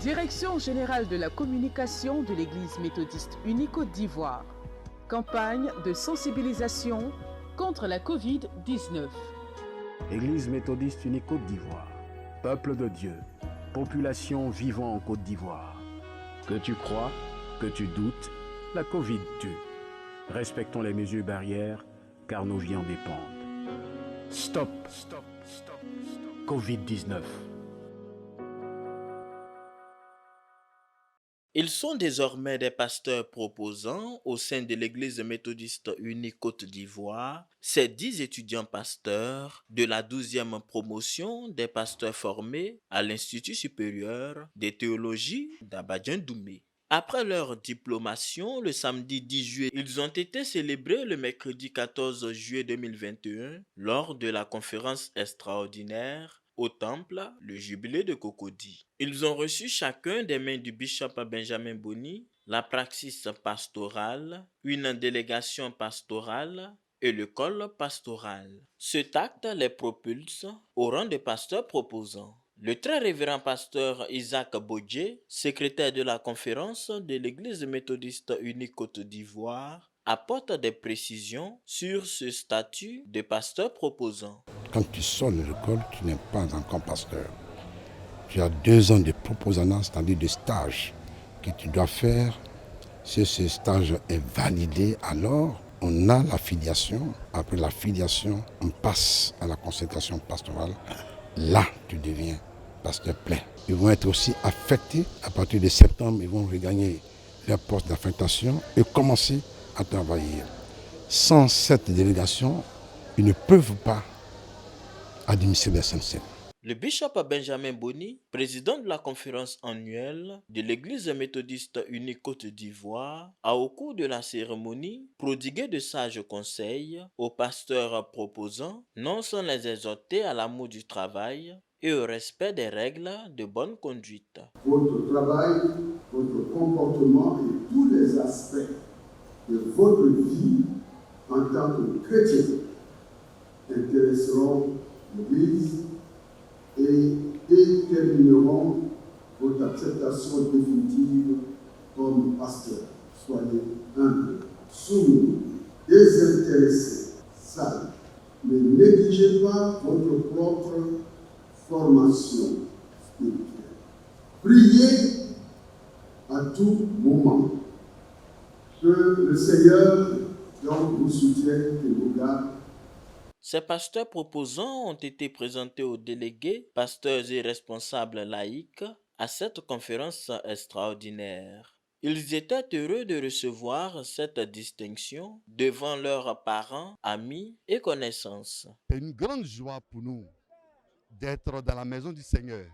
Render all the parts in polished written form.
Direction générale de la communication de l'Église méthodiste unie Côte d'Ivoire. Campagne de sensibilisation contre la Covid-19. Église méthodiste unie Côte d'Ivoire. Peuple de Dieu, population vivant en Côte d'Ivoire. Que tu crois, que tu doutes, la Covid tue. Respectons les mesures barrières, car nos vies en dépendent. Stop, Covid-19. Ils sont désormais des pasteurs proposants au sein de l'Église méthodiste unie Côte d'Ivoire. Ces 10 étudiants pasteurs de la 12e promotion des pasteurs formés à l'Institut supérieur de théologie d'Abadjan-Doumé. Après leur diplomation, le samedi 10 juillet, ils ont été célébrés le mercredi 14 juillet 2021 lors de la conférence extraordinaire au temple, le jubilé de Cocody. Ils ont reçu chacun des mains du bishop Benjamin Boni, la praxis pastorale, une délégation pastorale et le col pastoral. Cet acte les propulse au rang de pasteurs proposants. Le très révérend pasteur Isaac Bodje, secrétaire de la conférence de l'Église méthodiste unie Côte d'Ivoire, apporte des précisions sur ce statut de pasteur proposant. Quand tu sors de l'école, tu n'es pas encore pasteur. Tu as 2 ans de proposannat, c'est-à-dire de stage que tu dois faire. Si ce stage est validé, alors on a la filiation. Après la filiation, on passe à la consécration pastorale. Là, tu deviens pasteur plein. Ils vont être aussi affectés. À partir de septembre, ils vont regagner leur poste d'affectation et commencer à travailler. Sans cette délégation, ils ne peuvent pas administrer les SNCF. Le bishop Benjamin Boni, président de la conférence annuelle de l'Église méthodiste unie Côte d'Ivoire, a au cours de la cérémonie prodigué de sages conseils aux pasteurs proposants, non sans les exhorter à l'amour du travail et au respect des règles de bonne conduite. Votre travail, votre comportement et tous les aspects de votre vie en tant que chrétien intéresseront l'Église et détermineront votre acceptation définitive comme pasteur. Soyez humble, soumis, désintéressé, sage. Ne négligez pas votre propre formation spirituelle. Priez à tout moment que le Seigneur donc vous soutienne et vous garde. Ces pasteurs proposants ont été présentés aux délégués, pasteurs et responsables laïcs à cette conférence extraordinaire. Ils étaient heureux de recevoir cette distinction devant leurs parents, amis et connaissances. C'est une grande joie pour nous d'être dans la maison du Seigneur,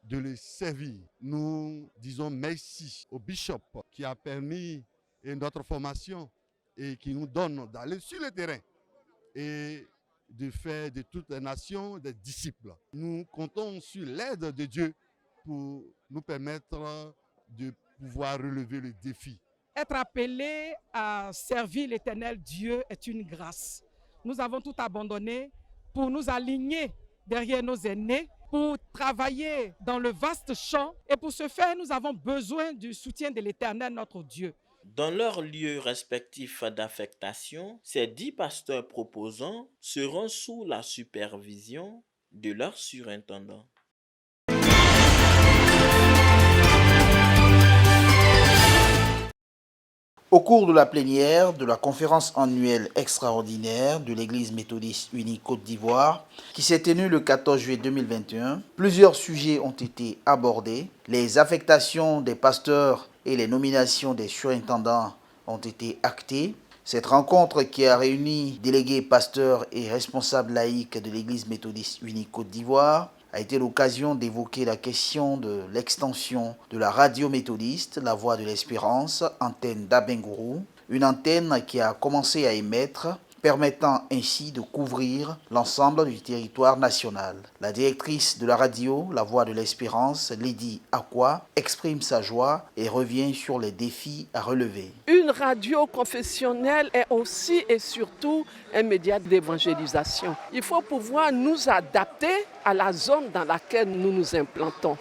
de le servir. Nous disons merci au bishop qui a permis notre formation et qui nous donne d'aller sur le terrain et de faire de toutes les nations des disciples. Nous comptons sur l'aide de Dieu pour nous permettre de pouvoir relever le défi. Être appelé à servir l'Éternel Dieu est une grâce. Nous avons tout abandonné pour nous aligner derrière nos aînés, pour travailler dans le vaste champ. Et pour ce faire, nous avons besoin du soutien de l'Éternel, notre Dieu. Dans leurs lieux respectifs d'affectation, ces 10 pasteurs proposants seront sous la supervision de leur surintendant. Au cours de la plénière de la conférence annuelle extraordinaire de l'Église méthodiste unie Côte d'Ivoire, qui s'est tenue le 14 juillet 2021, plusieurs sujets ont été abordés. Les affectations des pasteurs et les nominations des surintendants ont été actées. Cette rencontre qui a réuni délégués, pasteurs et responsables laïcs de l'Église méthodiste unie Côte d'Ivoire a été l'occasion d'évoquer la question de l'extension de la radio méthodiste, la Voix de l'Espérance, antenne d'Abengourou, une antenne qui a commencé à émettre, permettant ainsi de couvrir l'ensemble du territoire national. La directrice de la radio, la Voix de l'Espérance, Lydie Akwa, exprime sa joie et revient sur les défis à relever. Une radio confessionnelle est aussi et surtout un média d'évangélisation. Il faut pouvoir nous adapter à la zone dans laquelle nous nous implantons.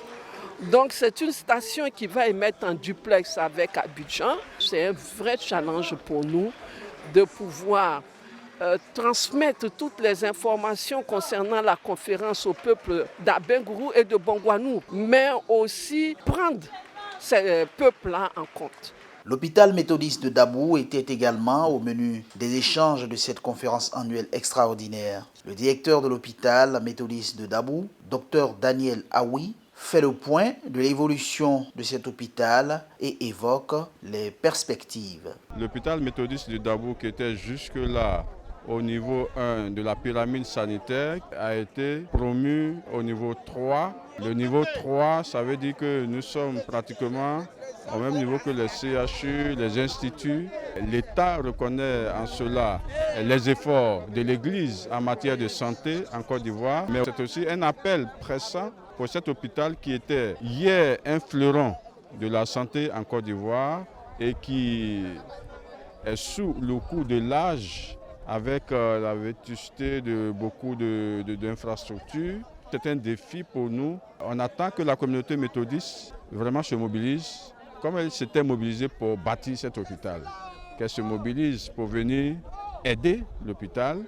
Donc c'est une station qui va émettre en duplex avec Abidjan. C'est un vrai challenge pour nous de pouvoir transmettre toutes les informations concernant la conférence au peuple d'Abengourou et de Bongouanou, mais aussi prendre ces peuples-là en compte. L'hôpital méthodiste de Dabou était également au menu des échanges de cette conférence annuelle extraordinaire. Le directeur de l'hôpital méthodiste de Dabou, Dr Daniel Aoui, fait le point de l'évolution de cet hôpital et évoque les perspectives. L'hôpital méthodiste de Dabou, qui était jusque-là au niveau 1 de la pyramide sanitaire, a été promu au niveau 3. Le niveau 3, ça veut dire que nous sommes pratiquement au même niveau que les CHU, les instituts. L'État reconnaît en cela les efforts de l'Église en matière de santé en Côte d'Ivoire, mais c'est aussi un appel pressant pour cet hôpital qui était hier un fleuron de la santé en Côte d'Ivoire et qui est sous le coup de l'âge avec la vétusté de beaucoup d'infrastructures. C'est un défi pour nous. On attend que la communauté méthodiste vraiment se mobilise, comme elle s'était mobilisée pour bâtir cet hôpital, qu'elle se mobilise pour venir aider l'hôpital.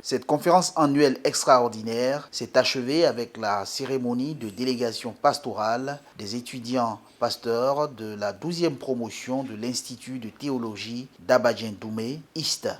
Cette conférence annuelle extraordinaire s'est achevée avec la cérémonie de délégation pastorale des étudiants pasteurs de la 12e promotion de l'Institut de théologie d'Abadjan-Doumé, ISTA.